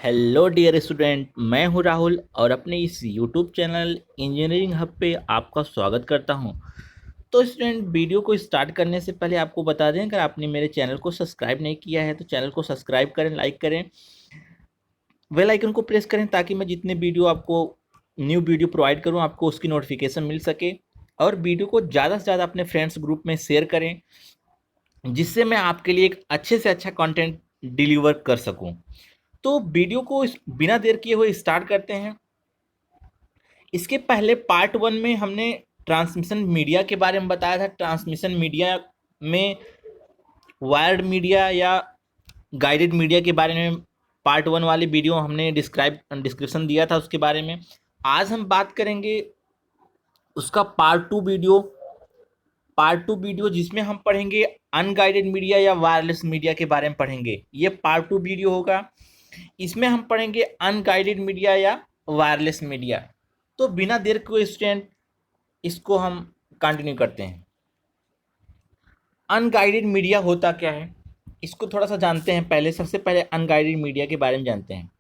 Hello dear student, मैं हूं राहुल और अपने इस यूट्यूब चैनल इंजीनियरिंग हब पे आपका स्वागत करता हूं। तो स्टूडेंट, वीडियो को स्टार्ट करने से पहले आपको बता दें, अगर आपने मेरे चैनल को सब्सक्राइब नहीं किया है तो चैनल को सब्सक्राइब करें, लाइक करें, बेल आइकन को प्रेस करें ताकि मैं जितने वीडियो आपको न्यू वीडियो प्रोवाइड करूं आपको उसकी नोटिफिकेशन मिल सके। और वीडियो को ज़्यादा से ज़्यादा अपने फ्रेंड्स ग्रुप में शेयर करें जिससे मैं आपके लिए एक अच्छे से अच्छा कंटेंट डिलीवर कर सकूं। तो वीडियो को बिना देर किए हुए स्टार्ट करते हैं। इसके पहले पार्ट वन में हमने ट्रांसमिशन मीडिया के बारे में बताया था। ट्रांसमिशन मीडिया में वायर्ड मीडिया या गाइडेड मीडिया के बारे में पार्ट वन वाली वीडियो हमने डिस्क्रिप्शन दिया था उसके बारे में। आज हम बात करेंगे उसका पार्ट टू वीडियो जिसमें हम पढ़ेंगे अनगाइडेड मीडिया या वायरलेस मीडिया के बारे में पढ़ेंगे। ये पार्ट टू वीडियो होगा। इसमें हम पढ़ेंगे अनगाइडेड मीडिया या वायरलेस मीडिया। तो बिना देर को स्टूडेंट इसको हम कंटिन्यू करते हैं। अनगाइडेड मीडिया होता क्या है इसको थोड़ा सा जानते हैं। पहले सबसे पहले अनगाइडेड मीडिया के बारे में जानते हैं।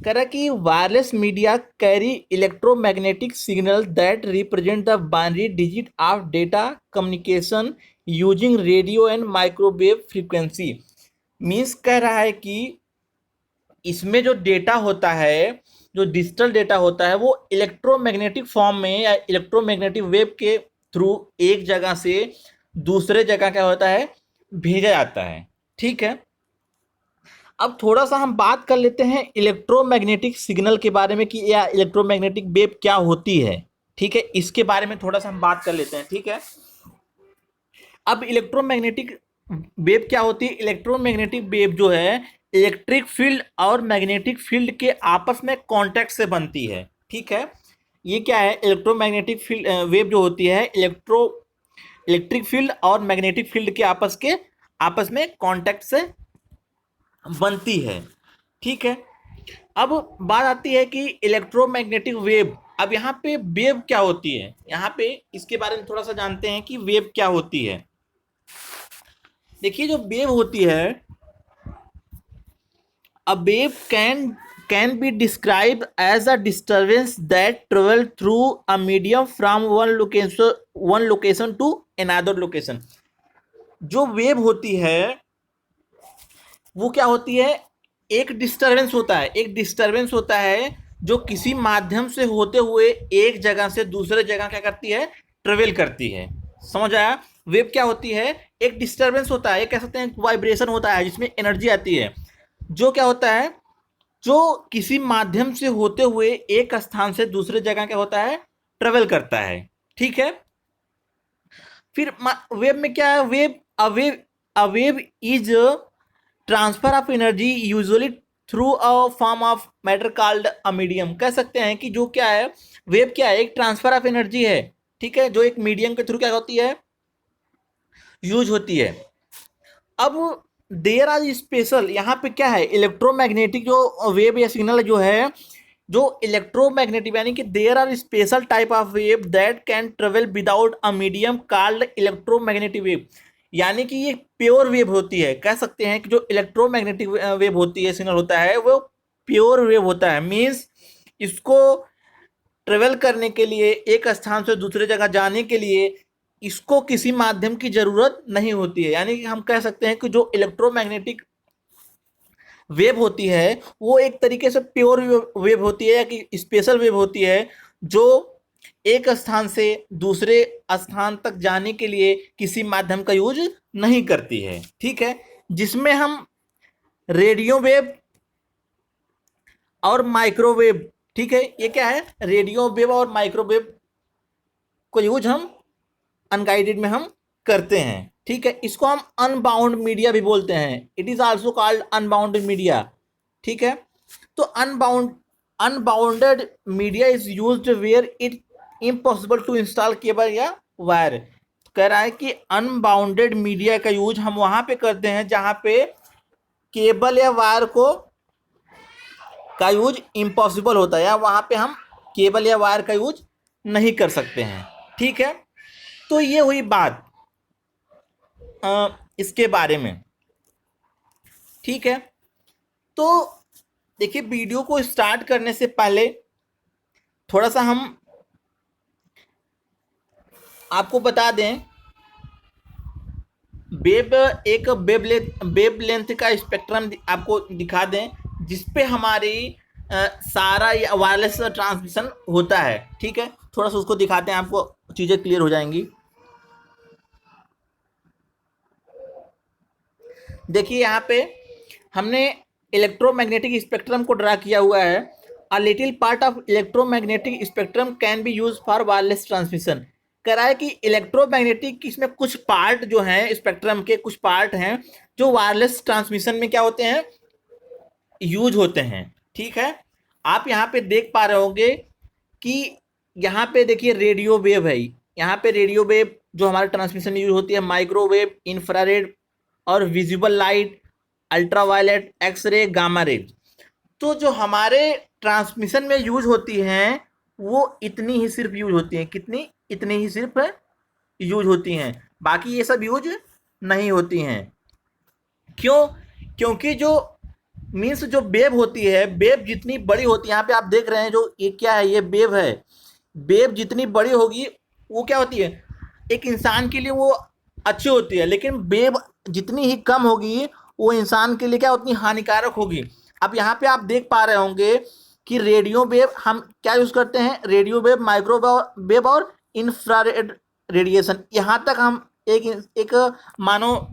कह रहा कि wireless media carry electromagnetic signal that represent the binary digit of data communication using radio and microwave frequency. Means कह रहा है कि इसमें जो डेटा होता है, जो डिजिटल डेटा होता है, वो इलेक्ट्रोमैग्नेटिक फॉर्म में या इलेक्ट्रोमैग्नेटिक वेव के थ्रू एक जगह से दूसरे जगह क्या होता है, भेजा जाता है। ठीक है, अब थोड़ा सा हम बात कर लेते हैं इलेक्ट्रोमैग्नेटिक सिग्नल के बारे में कि या इलेक्ट्रोमैग्नेटिक वेव क्या होती है। ठीक है, इसके बारे में थोड़ा सा हम बात कर लेते हैं। ठीक है, अब इलेक्ट्रोमैग्नेटिक वेव क्या होती है। इलेक्ट्रोमैग्नेटिक वेव जो है इलेक्ट्रिक फील्ड और मैग्नेटिक फील्ड के आपस में कांटेक्ट से बनती है। ठीक है, ये क्या है, इलेक्ट्रोमैग्नेटिक फील्ड वेव जो होती है इलेक्ट्रिक फील्ड और मैग्नेटिक फील्ड के आपस में कांटेक्ट से बनती है। ठीक है, अब बात आती है कि इलेक्ट्रोमैग्नेटिक वेव। अब यहाँ पे वेव क्या होती है, यहाँ पे इसके बारे में थोड़ा सा जानते हैं कि वेव क्या होती है। देखिए, जो वेव होती है, a wave can be described as a disturbance that travel through a medium from one location to another location। जो वेव होती है वो क्या होती है, एक डिस्टरबेंस होता है जो किसी माध्यम से होते हुए एक जगह से दूसरे जगह क्या करती है, ट्रेवल करती है। समझ आया। वेव क्या होती है, एक डिस्टरबेंस होता है, कह सकते हैं वाइब्रेशन होता है जिसमें एनर्जी आती है, जो क्या होता है, जो किसी माध्यम से होते हुए एक स्थान से दूसरे जगह क्या होता है, ट्रेवल करता है। ठीक है, फिर वेव में क्या है, wave is transfer of energy usually through a form of matter called a medium. कह सकते हैं कि जो क्या है, वेव क्या है, एक ट्रांसफर ऑफ एनर्जी है। ठीक है, जो एक मीडियम के थ्रू क्या होती है, यूज होती है। अब देयर आर स्पेशल, यहाँ पे क्या है, इलेक्ट्रोमैग्नेटिक जो वेव या सिग्नल जो है, जो इलेक्ट्रोमैग्नेटिक यानी कि there are special type of wave that can travel without a medium called electromagnetic wave. यानी कि ये प्योर वेव होती है। कह सकते हैं कि जो इलेक्ट्रोमैग्नेटिक वेव होती है, सिग्नल होता है, वो प्योर वेव होता है। मीन्स इसको ट्रेवल करने के लिए, एक स्थान से दूसरे जगह जाने के लिए इसको किसी माध्यम की जरूरत नहीं होती है। यानी कि हम कह सकते हैं कि जो इलेक्ट्रोमैग्नेटिक वेव होती है वो एक तरीके से प्योर वेव होती है या कि स्पेशल वेव होती है, जो एक स्थान से दूसरे स्थान तक जाने के लिए किसी माध्यम का यूज नहीं करती है। ठीक है, जिसमें हम रेडियो वेव और माइक्रोवेव, ठीक है, ये क्या है, रेडियो वेव और माइक्रोवेव को यूज हम अनगाइडेड में हम करते हैं। ठीक है, इसको हम अनबाउंड मीडिया भी बोलते हैं। It is also called unbounded media. ठीक है, तो unbounded media is used where it impossible to install cable या वायर। कह रहा है कि अनबाउंडेड मीडिया का यूज हम वहां पे करते हैं जहां पे केबल या वायर को का यूज इम्पॉसिबल होता है, या वहां पे हम केबल या वायर का यूज नहीं कर सकते हैं। ठीक है, तो ये हुई बात इसके बारे में। ठीक है, तो देखिए, वीडियो को स्टार्ट करने से पहले थोड़ा सा हम आपको बता दें, वेब लेंथ का स्पेक्ट्रम आपको दिखा दें, जिसपे हमारी सारा वायरलेस ट्रांसमिशन होता है। ठीक है, थोड़ा सा उसको दिखाते हैं, आपको चीज़ें क्लियर हो जाएंगी। देखिए, यहाँ पे हमने इलेक्ट्रोमैग्नेटिक स्पेक्ट्रम को ड्रा किया हुआ है। A little part of electromagnetic spectrum can be use for wireless transmission. कह रहा है कि इलेक्ट्रोमैग्नेटिक इसमें कुछ पार्ट जो हैं, स्पेक्ट्रम के कुछ पार्ट हैं जो वायरलेस ट्रांसमिशन में क्या होते हैं, यूज होते हैं। ठीक है, आप यहाँ पे देख पा रहे होंगे कि यहाँ पे देखिए रेडियो वेव है। यहाँ पे रेडियो वेव जो हमारे ट्रांसमिशन में यूज होती है, माइक्रोवेव, इंफ्रारेड और visible light, ultraviolet, X ray, gamma rays. तो जो हमारे ट्रांसमिशन में यूज होती हैं वो इतनी ही सिर्फ यूज होती हैं। कितनी? इतनी ही सिर्फ यूज होती हैं, बाकी ये सब यूज नहीं होती हैं। क्यों? क्योंकि जो मीन्स जो वेव होती है, वेव जितनी बड़ी होती है, यहाँ पे आप देख रहे हैं जो ये क्या है, ये वेव है। वेव जितनी बड़ी होगी वो क्या होती है, एक इंसान के लिए वो अच्छी होती है, लेकिन वेव जितनी ही कम होगी वो इंसान के लिए क्या उतनी हानिकारक होगी। अब यहाँ पे आप देख पा रहे होंगे कि रेडियो वेव हम क्या यूज़ करते हैं, रेडियो वेव, माइक्रोवेव और इंफ्रारेड रेडिएशन। यहाँ तक हम एक मानो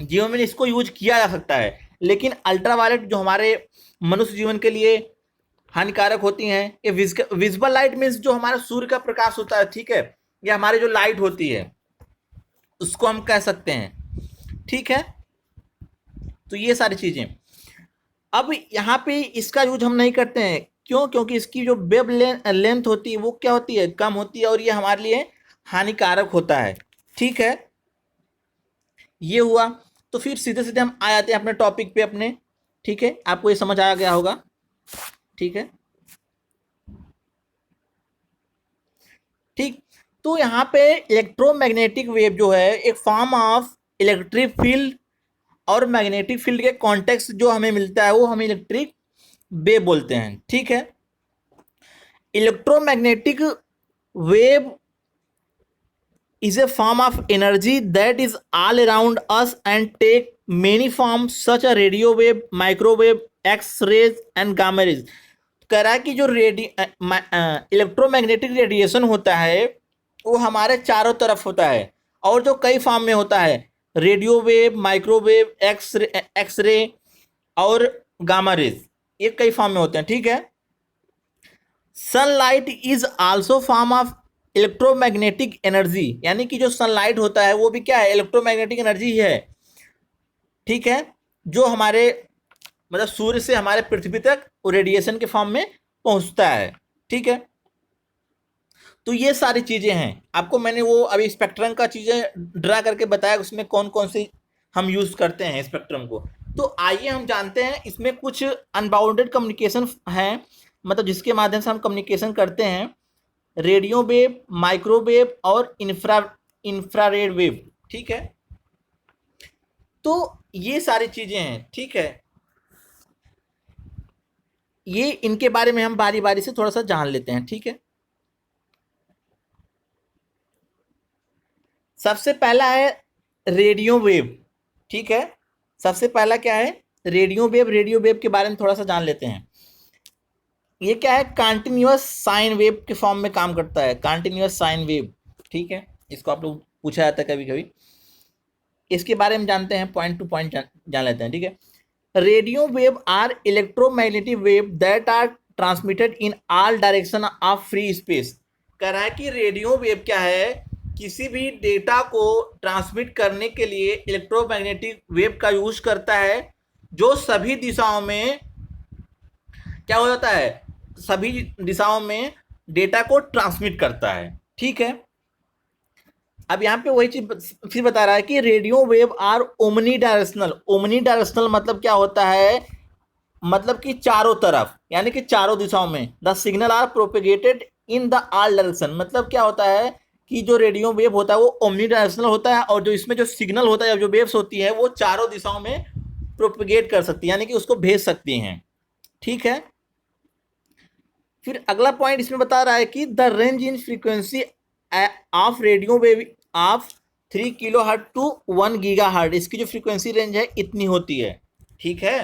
जीवन में इसको यूज किया जा सकता है, लेकिन अल्ट्रावायलेट जो हमारे मनुष्य जीवन के लिए हानिकारक होती हैं, ये विजिबल लाइट मीन्स जो हमारा सूर्य का प्रकाश होता है, ठीक है, ये हमारी जो लाइट होती है उसको हम कह सकते हैं। ठीक है, तो ये सारी चीज़ें। अब यहाँ पे इसका यूज हम नहीं करते हैं, क्यों? क्योंकि इसकी जो वेव लेंथ होती है वो क्या होती है, कम होती है, और ये हमारे लिए हानिकारक होता है। ठीक है, ये हुआ। तो फिर सीधे सीधे हम आ जाते हैं अपने टॉपिक पे अपने। ठीक है, आपको ये समझ आ गया होगा। ठीक है, ठीक। तो यहाँ पे इलेक्ट्रोमैग्नेटिक वेव जो है एक फॉर्म ऑफ इलेक्ट्रिक फील्ड और मैग्नेटिक फील्ड के कॉन्टेक्स्ट जो हमें मिलता है वो हम इलेक्ट्रिक वेव बोलते हैं। ठीक है, electromagnetic wave is a form of energy that is all around us and take many forms such as radio wave, microwave, x-rays and gamma rays। कह रहा है कि जो इलेक्ट्रोमैग्नेटिक रेडिएशन होता है वो हमारे चारों तरफ होता है, और जो कई फॉर्म में होता है, रेडियो वेव, माइक्रोवेव, एक्सरे और गामा रेज, ये कई फॉर्म में होते हैं। ठीक है, sunlight is also form of electromagnetic energy, यानी कि जो सनलाइट होता है वो भी क्या है, इलेक्ट्रोमैग्नेटिक एनर्जी ही है। ठीक है, जो हमारे मतलब सूर्य से हमारे पृथ्वी तक रेडिएशन के फॉर्म में पहुंचता है। ठीक है, तो ये सारी चीजें हैं। आपको मैंने वो अभी स्पेक्ट्रम का चीजें ड्रा करके बताया, उसमें कौन कौन सी हम यूज करते हैं स्पेक्ट्रम को। तो आइए हम जानते हैं, इसमें कुछ अनबाउंडेड कम्युनिकेशन है, मतलब जिसके माध्यम से हम कम्युनिकेशन करते हैं, रेडियो वेव, माइक्रोवेव और इंफ्रारेड वेव। ठीक है, तो ये सारी चीजें हैं। ठीक है, ये इनके बारे में हम बारी बारी से थोड़ा सा जान लेते हैं। ठीक है, सबसे पहला है रेडियो वेव। ठीक है, सबसे पहला क्या है, रेडियो वेव। रेडियो वेव के बारे में थोड़ा सा जान लेते हैं। ये क्या है, कंटिन्यूअस साइन वेव के फॉर्म में काम करता है, कंटिन्यूअस साइन वेव। ठीक है, इसको आप लोग पूछा जाता है कभी कभी, इसके बारे में जानते हैं, पॉइंट टू पॉइंट जान लेते हैं। ठीक है, radio wave are electromagnetic wave that are transmitted in all direction of free space. कह रहा है कि रेडियो वेव क्या है, किसी भी डेटा को ट्रांसमिट करने के लिए इलेक्ट्रोमैग्नेटिक वेव का यूज करता है, जो सभी दिशाओं में क्या हो जाता है, सभी दिशाओं में डेटा को ट्रांसमिट करता है। ठीक है, अब यहाँ पे वही चीज फिर बता रहा है कि radio wave are omni directional. Omni directional मतलब क्या होता है, मतलब कि चारों तरफ, यानी कि चारों दिशाओं में। The signal are propagated in the all direction, मतलब क्या होता है कि जो रेडियो वेव होता है वो ओमनी डायरेक्शनल होता है, और जो इसमें जो सिग्नल होता है, जो वेव्स होती है, वो चारों दिशाओं में प्रोपेगेट कर सकती है, यानी कि उसको भेज सकती हैं। ठीक है। फिर अगला पॉइंट इसमें बता रहा है कि the range in frequency of radio wave of 3 kilo hertz to 1 giga hertz, इसकी जो फ्रीक्वेंसी रेंज है इतनी होती है। ठीक है।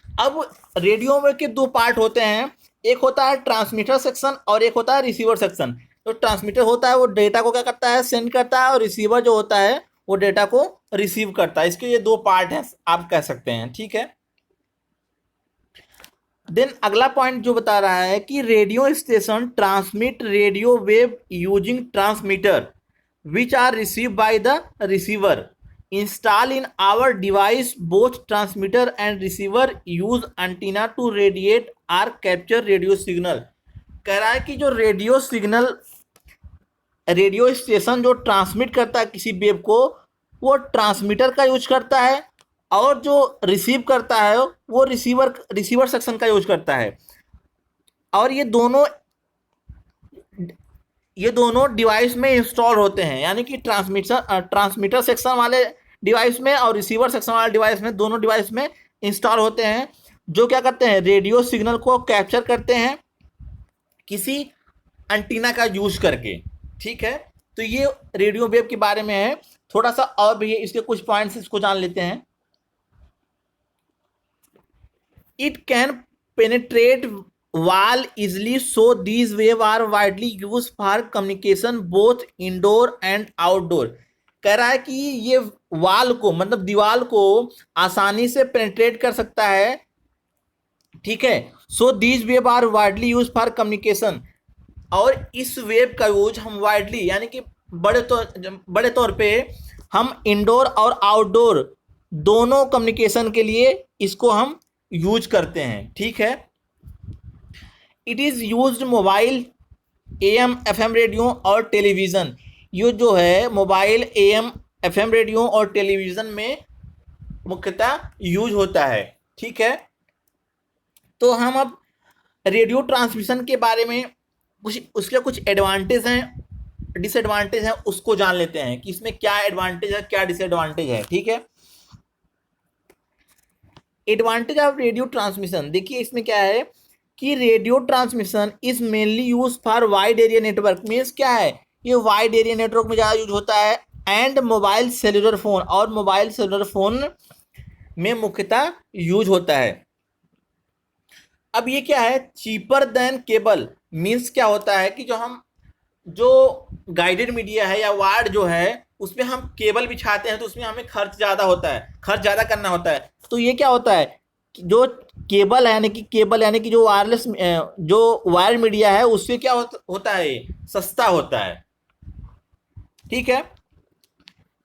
अब रेडियो वेव के दो पार्ट होते हैं, एक होता है ट्रांसमीटर सेक्शन और एक होता है रिसीवर सेक्शन। तो ट्रांसमीटर होता है वो डेटा को क्या करता है, सेंड करता है, और रिसीवर जो होता है वो डेटा को रिसीव करता है। इसके ये दो पार्ट हैं आप कह सकते हैं। ठीक है। देन अगला पॉइंट जो बता रहा है कि radio station transmit radio wave using transmitter which are receive by the receiver install in our device. Both transmitter and receiver use antenna to radiate or capture radio signal. कह रहा है कि जो रेडियो सिग्नल रेडियो स्टेशन जो transmit करता है किसी wave को, वो ट्रांसमीटर का यूज करता है, और जो रिसीव करता है वो रिसीवर सेक्शन का यूज करता है। और ये दोनों डिवाइस में इंस्टॉल होते हैं, यानी कि ट्रांसमीटर सेक्शन वाले डिवाइस में और रिसीवर सेक्शन वाले डिवाइस में, दोनों डिवाइस में इंस्टॉल होते हैं, जो क्या करते हैं, रेडियो सिग्नल को कैप्चर करते हैं किसी एंटीना का यूज करके। ठीक है। तो ये रेडियो वेव के बारे में है। थोड़ा सा और भी इसके कुछ पॉइंट्स इसको जान लेते हैं। It can penetrate wall easily, so these waves are widely used for communication both indoor and outdoor। कह रहा है कि ये वाल को, मतलब दीवार को आसानी से पेनिट्रेट कर सकता है। ठीक है। So these wave are widely use for communication, और इस वेव का यूज हम वाइडली यानी कि बड़े तौर पे हम इंडोर और आउटडोर दोनों कम्युनिकेशन के लिए इसको हम यूज करते हैं। ठीक है। It is used mobile AM FM radio और टेलीविज़न। ये जो है मोबाइल AM FM रेडियो और टेलीविज़न में मुख्यतः यूज होता है। ठीक है। तो हम अब रेडियो ट्रांसमिशन के बारे में उसके कुछ एडवांटेज हैं, डिसएडवांटेज हैं, उसको जान लेते हैं कि इसमें क्या एडवांटेज है क्या डिसएडवांटेज है। ठीक है। एडवांटेज ऑफ रेडियो ट्रांसमिशन, देखिए इसमें क्या है कि radio transmission is mainly use for wide area network. Means क्या है, ये वाइड एरिया नेटवर्क में ज़्यादा यूज होता है, एंड मोबाइल सेलुलर फोन, और मोबाइल सेलुलर फोन में मुख्यतः यूज होता है। अब ये क्या है, चीपर देन केबल। मीन्स क्या होता है कि जो गाइडेड मीडिया है या वायर्ड जो है उसमें हम केबल बिछाते हैं तो उसमें हमें खर्च ज़्यादा करना होता है। तो ये क्या होता है, जो केबल यानी कि जो वायरलेस जो वायर मीडिया है उससे क्या होता है, सस्ता होता है। ठीक है।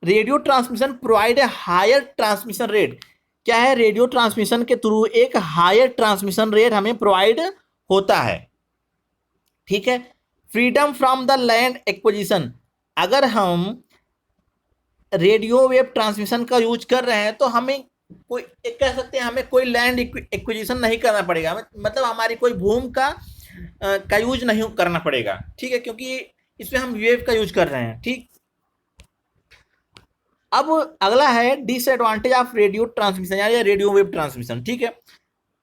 Radio transmission provide a higher transmission rate. क्या है, रेडियो ट्रांसमिशन के थ्रू एक हायर ट्रांसमिशन रेट हमें प्रोवाइड होता है। ठीक है। Freedom from the land acquisition. अगर हम रेडियो वेव ट्रांसमिशन का यूज कर रहे हैं तो हमें कोई एक कह सकते हैं हमें कोई लैंड एक्विजिशन नहीं करना पड़ेगा, मतलब हमारी कोई भूमि का यूज नहीं करना पड़ेगा। ठीक है, क्योंकि इसमें हम वेव का यूज कर रहे हैं। ठीक। अब अगला है डिसएडवांटेज ऑफ रेडियो ट्रांसमिशन या रेडियो वेव ट्रांसमिशन। ठीक है।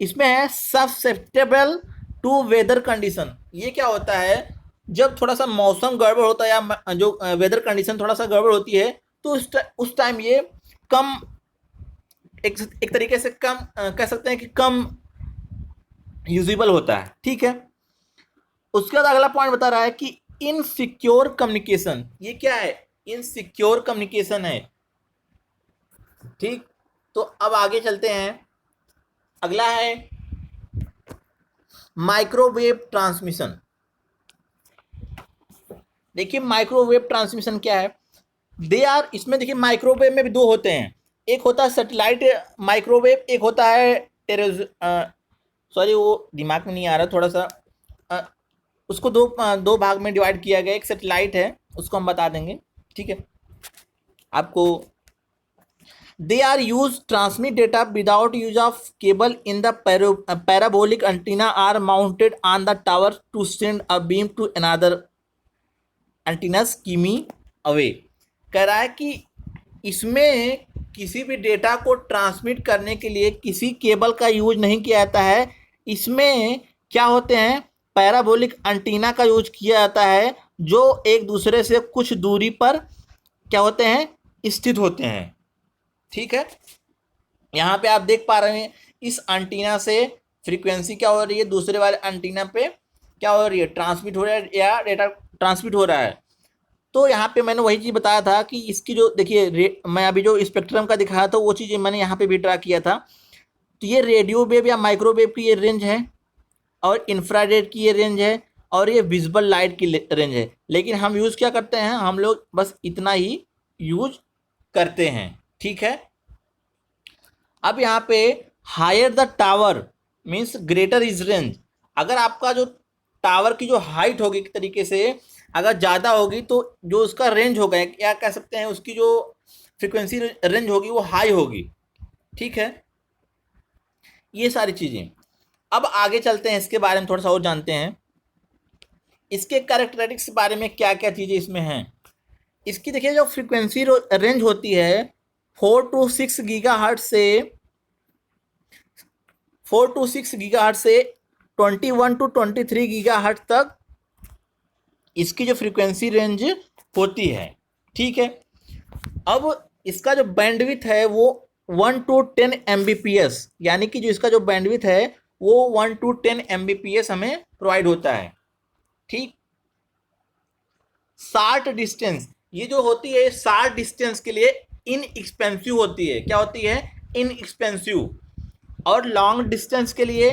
इसमें है ससेप्टेबल टू वेदर कंडीशन। ये क्या होता है, जब थोड़ा सा मौसम गड़बड़ होता है या जो वेदर कंडीशन थोड़ा सा गड़बड़ होती है तो उस टाइम ये कम एक तरीके से कम कह सकते हैं कि कम यूजेबल होता है। ठीक है। उसके बाद अगला पॉइंट बता रहा है कि इनसिक्योर कम्युनिकेशन। ये क्या है, इनसिक्योर कम्युनिकेशन है। ठीक। तो अब आगे चलते हैं। अगला है माइक्रोवेव ट्रांसमिशन। देखिए माइक्रोवेव ट्रांसमिशन क्या है, इसमें देखिए माइक्रोवेव में भी दो होते हैं, एक होता है सैटेलाइट माइक्रोवेव, एक होता है सॉरी वो दिमाग में नहीं आ रहा थोड़ा सा, उसको दो भाग में डिवाइड किया गया। एक सैटेलाइट है, उसको हम बता देंगे। ठीक है आपको। They are use transmit data without use of cable in the parabolic antenna are mounted on the tower to send a beam to another antennas किमी अवे। कह रहा है कि इसमें किसी भी डेटा को ट्रांसमिट करने के लिए किसी केबल का यूज नहीं किया जाता है। इसमें क्या होते हैं, पैराबोलिक एंटीना का यूज किया जाता है, जो एक दूसरे से कुछ दूरी पर क्या होते हैं, स्थित होते हैं। ठीक है, यहाँ पे आप देख पा रहे हैं इस एंटीना से फ्रीक्वेंसी क्या हो रही है, दूसरे वाले एंटीना पे क्या हो रही है, ट्रांसमिट हो रहा है या डेटा ट्रांसमिट हो रहा है। तो यहाँ पे मैंने वही चीज़ बताया था कि इसकी जो देखिए मैं अभी जो स्पेक्ट्रम का दिखाया था वो चीज़ मैंने यहाँ पे भी ड्रा किया था। तो ये रेडियो वेव या माइक्रोवेव की ये रेंज है, और इंफ्रारेड की ये रेंज है, और ये विजिबल लाइट की रेंज है। लेकिन हम यूज़ क्या करते हैं, हम लोग बस इतना ही यूज करते हैं। ठीक है, अब यहाँ पे higher the tower means greater is range. अगर आपका जो टावर की जो हाइट होगी एक तरीके से अगर ज़्यादा होगी तो जो उसका रेंज होगा या कह सकते हैं उसकी जो फ्रीक्वेंसी रेंज होगी वो हाई होगी। ठीक है, ये सारी चीज़ें। अब आगे चलते हैं, इसके बारे में थोड़ा सा और जानते हैं, इसके कैरेक्टरिस्टिक्स के बारे में क्या क्या चीज़ें इसमें हैं। इसकी देखिए जो फ्रीक्वेंसी रेंज होती है 4 to 6 गीगाहर्ट्ज से 21 to 23 गीगाहर्ट्ज तक इसकी जो फ्रीक्वेंसी रेंज होती है। ठीक है, अब इसका जो बैंडविड्थ है वो 1 to 10 Mbps, यानी कि जो इसका जो बैंडविड्थ है वो 1 to 10 Mbps हमें प्रोवाइड होता है। ठीक, शार्ट डिस्टेंस, ये जो होती है शार्ट डिस्टेंस के लिए इनएक्सपेंसिव होती है। क्या होती है, इनएक्सपेंसिव। और लॉन्ग डिस्टेंस के लिए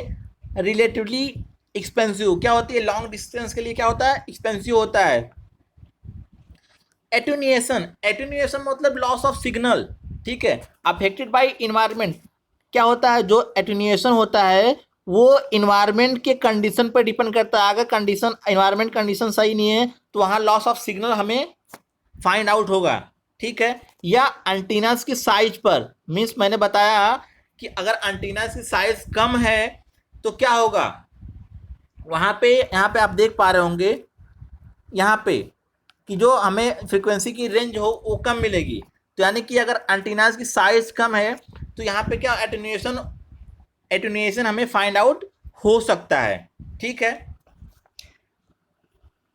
रिलेटिवली एक्सपेंसिव। क्या होती है, लॉन्ग डिस्टेंस के लिए क्या होता है, एक्सपेंसिव होता है। एटेन्यूएशन, एटेन्यूएशन मतलब लॉस ऑफ सिग्नल। ठीक है, अफेक्टेड बाय इन्वायरमेंट। क्या होता है, जो एटेन्यूएशन होता है वो इन्वायरमेंट के कंडीशन पर डिपेंड करता है। अगर कंडीशन इन्वायरमेंट कंडीशन सही नहीं है तो वहाँ लॉस ऑफ सिग्नल हमें फाइंड आउट होगा। ठीक है, या एंटीनास की साइज पर, मीन्स मैंने बताया कि अगर एंटीनास की साइज कम है तो क्या होगा, वहाँ पे यहाँ पे आप देख पा रहे होंगे यहाँ पे कि जो हमें फ्रीक्वेंसी की रेंज हो वो कम मिलेगी। तो यानी कि अगर एंटीनास की साइज कम है तो यहाँ पे क्या एटेन्यूएशन हमें फाइंड आउट हो सकता है। ठीक है,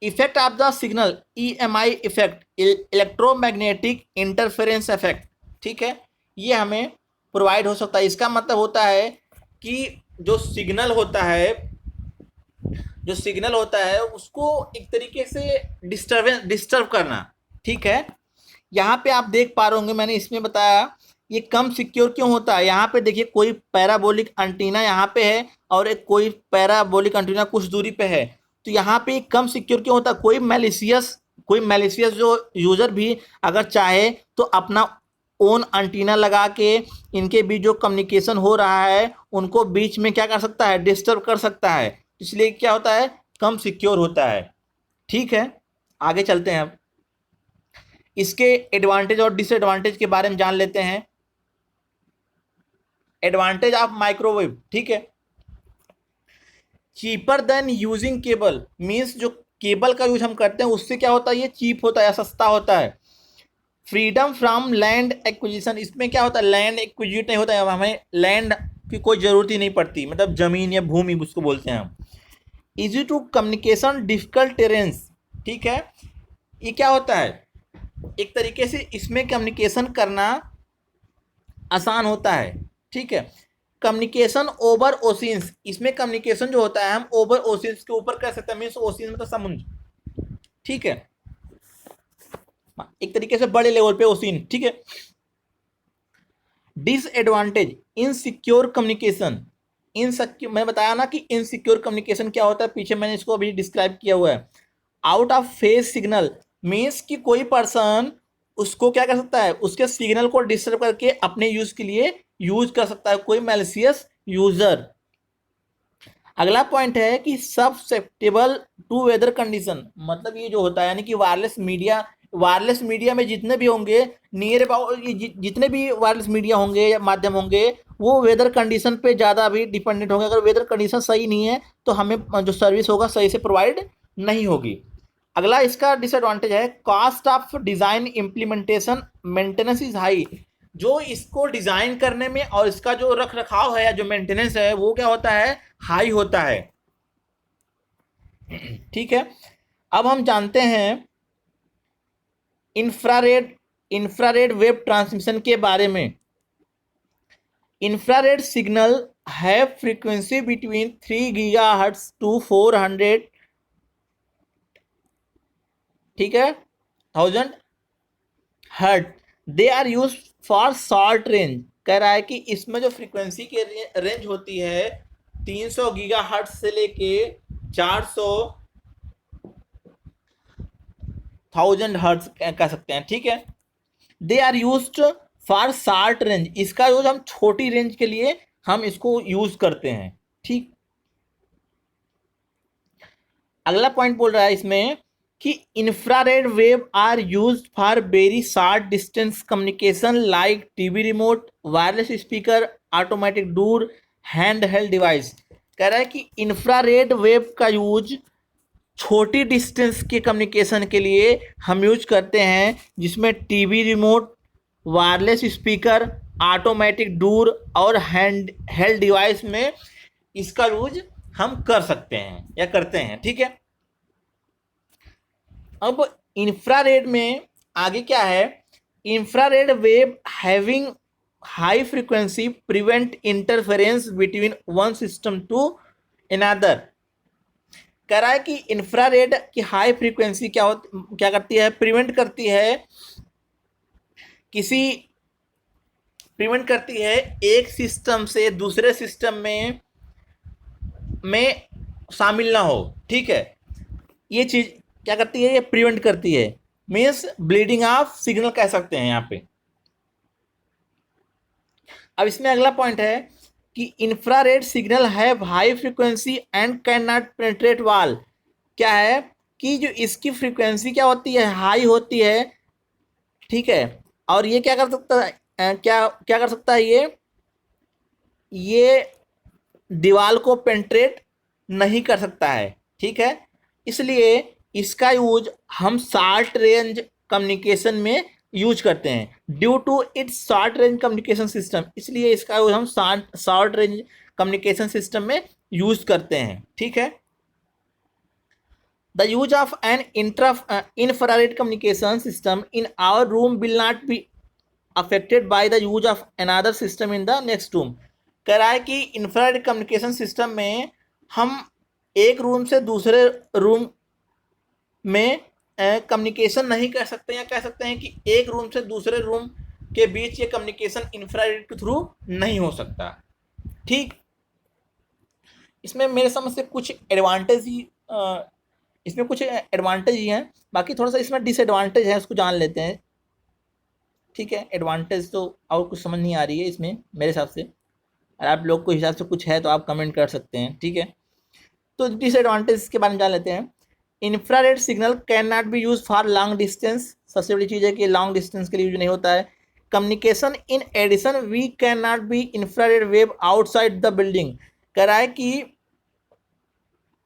effect of the signal, EMI effect, electromagnetic interference effect. ठीक है, ये हमें प्रोवाइड हो सकता है। इसका मतलब होता है कि जो सिग्नल होता है उसको एक तरीके से डिस्टर्ब करना। ठीक है, यहाँ पे आप देख पा रहे होंगे मैंने इसमें बताया ये कम सिक्योर क्यों होता है। यहाँ पे देखिए कोई पैराबोलिक एंटीना यहाँ पे है और एक कोई पैराबोलिक एंटीना कुछ दूरी पे है, तो यहाँ पे कम सिक्योर क्यों होता है। कोई मैलिशियस जो यूजर भी अगर चाहे तो अपना ओन एंटीना लगा के इनके बीच जो कम्युनिकेशन हो रहा है उनको बीच में क्या कर सकता है, डिस्टर्ब कर सकता है। इसलिए क्या होता है, कम सिक्योर होता है। ठीक है, आगे चलते हैं। अब इसके एडवांटेज और डिसएडवांटेज के बारे में जान लेते हैं। Advantage of microwave. ठीक है, cheaper than using cable, means जो केबल का यूज हम करते हैं उससे क्या होता है, ये चीप होता है, सस्ता होता है। फ्रीडम फ्रॉम लैंड एक्विजिशन, इसमें क्या होता है, लैंड एक्विजिट नहीं होता है, हमें लैंड की कोई ज़रूरत ही नहीं पड़ती, मतलब ज़मीन या भूमि उसको बोलते हैं हम। Easy to communication difficult terrains. ठीक है, ये क्या होता है, एक तरीके से इसमें कम्युनिकेशन करना आसान होता है। ठीक है, कम्युनिकेशन ओवर ओशियंस, इसमें कम्युनिकेशन जो होता है हम ओवर ओशियंस के ऊपर कर सकते हैं, मीन्स ओशियन मतलब समुद्र। ठीक है, एक तरीके से बड़े लेवल पे ओशियन। ठीक है, डिसएडवांटेज इनसिक्योर कम्युनिकेशन। इनसिक्योर मैंने बताया ना कि इनसिक्योर कम्युनिकेशन क्या होता है, पीछे मैंने इसको अभी डिस्क्राइब किया हुआ है। Out of phase signal means कि कोई पर्सन उसको क्या कर सकता है, उसके सिग्नल को डिस्टर्ब करके अपने यूज के लिए यूज कर सकता है, कोई मैलिशियस यूजर। अगला पॉइंट है कि सब्ससेप्टेबल टू वेदर कंडीशन, मतलब ये जो होता है यानी कि वायरलेस मीडिया में जितने भी होंगे नियर अबाउट जितने भी वायरलेस मीडिया होंगे या माध्यम होंगे वो वेदर कंडीशन पे ज़्यादा भी डिपेंडेंट होंगे। अगर वेदर कंडीशन सही नहीं है तो हमें जो सर्विस होगा सही से प्रोवाइड नहीं होगी। अगला इसका डिसएडवांटेज है cost of design implementation maintenance is high, जो इसको डिजाइन करने में और इसका जो रख रखाव है या जो मेंटेनेंस है वो क्या होता है, हाई होता है। ठीक है, अब हम जानते हैं इंफ्रारेड इंफ्रारेड वेव ट्रांसमिशन के बारे में। Infrared signal have frequency between 3 gigahertz to 400, ठीक है, 1000 hertz. They are use for short range. कह रहा है कि इसमें जो फ्रीक्वेंसी की रेंज होती है 300 गीगाहर्ट्ज से लेके 400 1000 हर्ट्ज कह सकते हैं। ठीक है, they are used for short range. इसका यूज हम छोटी रेंज के लिए हम इसको यूज करते हैं। ठीक, अगला पॉइंट बोल रहा है इसमें कि infrared wave are used for very short distance communication like TV remote, wireless speaker, automatic door, hand held device. कह रहा है कि इंफ्रारेड वेव का यूज छोटी डिस्टेंस के कम्युनिकेशन के लिए हम यूज करते हैं, जिसमें TV remote, wireless speaker, automatic door और हैंड हेल्ड डिवाइस में इसका यूज हम कर सकते हैं या करते हैं। ठीक है, अब इंफ्रारेड में आगे क्या है, infrared wave having high frequency prevent interference between one system to another. कह रहा है कि इंफ्रारेड की हाई फ्रीक्वेंसी क्या करती है, प्रिवेंट करती है एक सिस्टम से दूसरे सिस्टम में शामिल ना हो। ठीक है, ये चीज क्या करती है, ये प्रिवेंट करती है, मीन्स ब्लीडिंग ऑफ सिग्नल कह सकते हैं यहाँ पे। अब इसमें अगला पॉइंट है कि infrared signal have high frequency and can not penetrate wall. क्या है कि जो इसकी फ्रीक्वेंसी क्या होती है, हाई होती है। ठीक है, और ये क्या कर सकता है, क्या क्या कर सकता है, ये दीवार को पेनिट्रेट नहीं कर सकता है। ठीक है, इसलिए इसका यूज हम शॉर्ट रेंज कम्युनिकेशन में यूज करते हैं। Due to its short range communication system, इसलिए इसका यूज हम शॉर्ट रेंज कम्युनिकेशन सिस्टम में यूज करते हैं। ठीक है, the use of an infrared communication system in our room will not be affected by the use of another system in the next room। कह रहा है कि इंफ्रारेड कम्युनिकेशन सिस्टम में हम एक रूम से दूसरे रूम में कम्युनिकेशन नहीं कर सकते, या कह सकते हैं कि एक रूम से दूसरे रूम के बीच ये कम्युनिकेशन इंफ्रारेड के थ्रू नहीं हो सकता। ठीक, इसमें मेरे समझ से कुछ एडवांटेज ही इसमें कुछ एडवांटेज ही हैं, बाकी थोड़ा सा इसमें डिसएडवांटेज है, उसको जान लेते हैं। ठीक है, एडवांटेज तो और कुछ समझ नहीं आ रही है इसमें मेरे हिसाब से, और आप लोग को हिसाब से कुछ है तो आप कमेंट कर सकते हैं। ठीक है, तो डिसएडवांटेज के बारे में जान लेते हैं। Infrared signal can not B use for long distance. सबसे बड़ी चीज़ है कि लॉन्ग डिस्टेंस के लिए यूज नहीं होता है। Communication in addition we can not be infrared wave outside the building. कह रहा है कि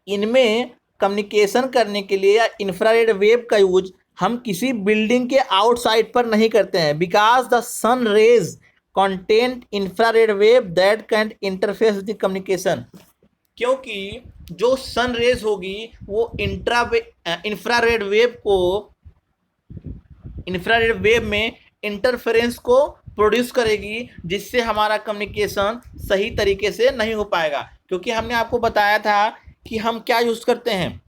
इनमें कम्युनिकेशन करने के लिए या इंफ्रारेड वेव का यूज हम किसी बिल्डिंग के आउटसाइड पर नहीं करते हैं, because the sun rays content infrared wave that can interface the communication. क्योंकि जो सन रेज होगी वो इंफ्रारेड वेव में इंटरफेरेंस को प्रोड्यूस करेगी, जिससे हमारा कम्युनिकेशन सही तरीके से नहीं हो पाएगा। क्योंकि हमने आपको बताया था कि हम क्या यूज़ करते हैं।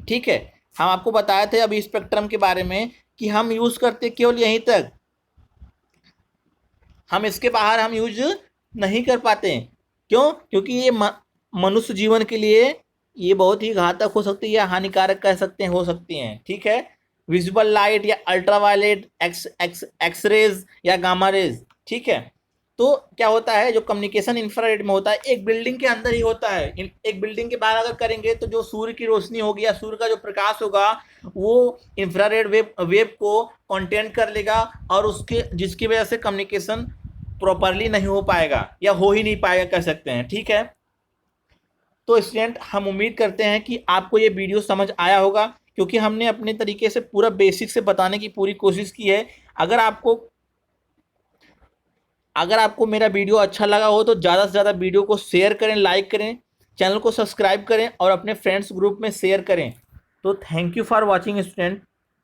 ठीक है, हम आपको बताए थे अभी स्पेक्ट्रम के बारे में कि हम यूज़ करते केवल यहीं तक, हम इसके बाहर हम यूज नहीं कर पाते। क्यों? क्योंकि ये मनुष्य जीवन के लिए ये बहुत ही घातक हो सकती है या हानिकारक कह सकते हैं, हो सकती हैं। ठीक है, विजिबल लाइट या अल्ट्रावायलेट एक्सरेज या गामा रेज। ठीक है, तो क्या होता है, जो कम्युनिकेशन इंफ्रारेड में होता है एक बिल्डिंग के अंदर ही होता है। एक बिल्डिंग के बाहर अगर करेंगे तो जो सूर्य की रोशनी होगी या सूर्य का जो प्रकाश होगा वो इंफ्रारेड वेव को कंटेन कर लेगा, और उसके जिसकी वजह से कम्युनिकेशन प्रॉपरली नहीं हो पाएगा या हो ही नहीं पाएगा कह सकते हैं। ठीक है, तो स्टूडेंट हम उम्मीद करते हैं कि आपको ये वीडियो समझ आया होगा, क्योंकि हमने अपने तरीके से पूरा बेसिक से बताने की पूरी कोशिश की है। अगर आपको अगर आपको मेरा वीडियो अच्छा लगा हो तो ज़्यादा से ज़्यादा वीडियो को शेयर करें, लाइक करें, चैनल को सब्सक्राइब करें और अपने फ्रेंड्स ग्रुप में शेयर करें। तो thank you for watching student.